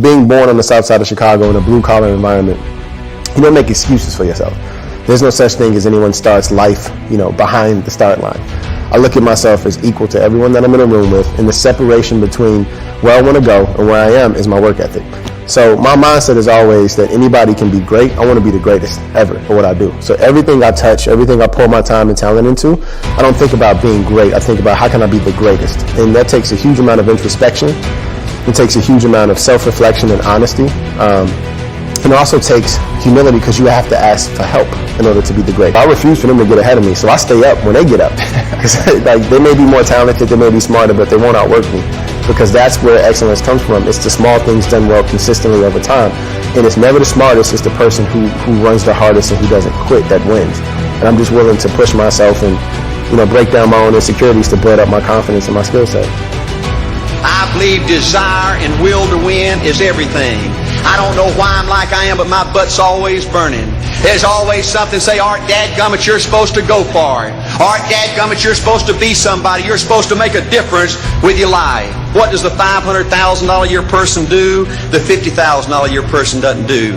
being born on the south side of Chicago in a blue-collar environment, you don't make excuses for yourself. There's no such thing as anyone starts life, behind the start line. I look at myself as equal to everyone that I'm in a room with, and the separation between where I want to go and where I am is my work ethic. So my mindset is always that anybody can be great. I want to be the greatest ever at what I do. So everything I touch, everything I pour my time and talent into, I don't think about being great. I think about how can I be the greatest? And that takes a huge amount of introspection. It takes a huge amount of self-reflection and honesty. And it also takes humility, because you have to ask for help in order to be the great. I refuse for them to get ahead of me, so I stay up when they get up. Like, they may be more talented, they may be smarter, but they won't outwork me, because that's where excellence comes from. It's the small things done well consistently over time. And it's never the smartest, it's the person who runs the hardest and who doesn't quit that wins. And I'm just willing to push myself and break down my own insecurities to build up my confidence and my skill set. I believe desire and will to win is everything. I don't know why I'm like I am, but my butt's always burning. There's always something, say, Art, dadgummit, you're supposed to go for it. Art, dadgummit, you're supposed to be somebody. You're supposed to make a difference with your life. What does the $500,000 a year person do? The $50,000 a year person doesn't do.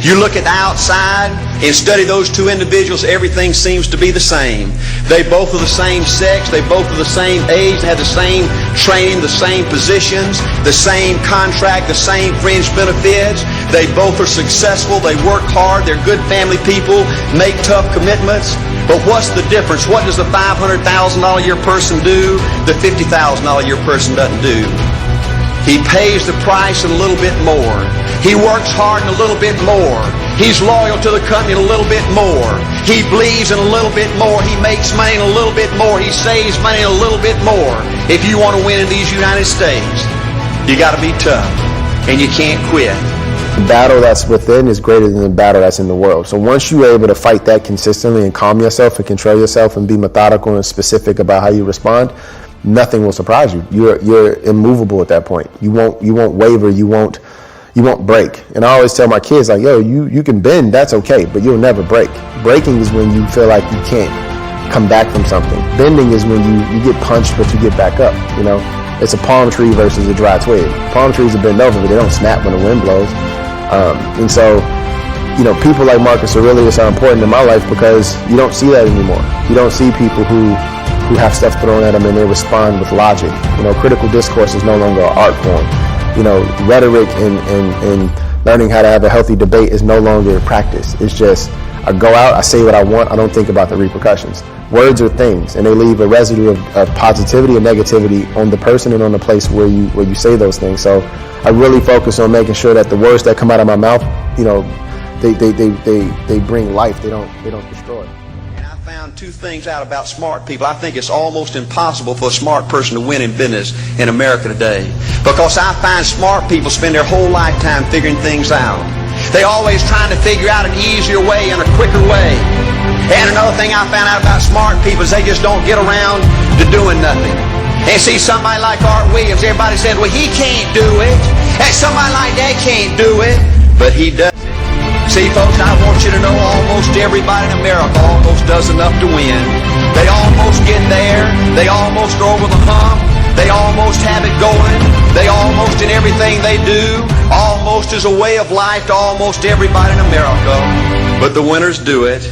You look at the outside and study those two individuals, everything seems to be the same. They both are the same sex, they both are the same age, they have the same training, the same positions, the same contract, the same fringe benefits. They both are successful, they work hard, they're good family people, make tough commitments. But what's the difference? What does the $500,000 a year person do? The $50,000 a year person doesn't do. He pays the price and a little bit more. He works hard and a little bit more. He's loyal to the company and a little bit more. He believes in a little bit more. He makes money and a little bit more. He saves money and a little bit more. If you want to win in these United States, you got to be tough and you can't quit. The battle that's within is greater than the battle that's in the world. So once you're able to fight that consistently and calm yourself and control yourself and be methodical and specific about how you respond, nothing will surprise you. You're immovable at that point. You won't waver. You won't break. And I always tell my kids, like, yo, you can bend, that's okay, but you'll never break. Breaking is when you feel like you can't come back from something. Bending is when you get punched, but you get back up. It's a palm tree versus a dry twig. Palm trees are bend over, but they don't snap when the wind blows. And so, people like Marcus Aurelius are important in my life because you don't see that anymore. You don't see people who have stuff thrown at them and they respond with logic. Critical discourse is no longer an art form. Rhetoric and learning how to have a healthy debate is no longer practice. It's just, I go out, I say what I want, I don't think about the repercussions. Words are things, and they leave a residue of positivity and negativity on the person and on the place where you say those things. So I really focus on making sure that the words that come out of my mouth, they bring life. They don't destroy. Found two things out about smart people. I think it's almost impossible for a smart person to win in business in America today, because I find smart people spend their whole lifetime figuring things out. They always trying to figure out an easier way and a quicker way. And another thing I found out about smart people is they just don't get around to doing nothing. And see, somebody like Art Williams, everybody says, well, he can't do it. And somebody like that can't do it, but he does. See, folks, I want you to know almost everybody in America almost does enough to win. They almost get there. They almost go over the hump. They almost have it going. They almost, in everything they do, almost is a way of life to almost everybody in America. But the winners do it.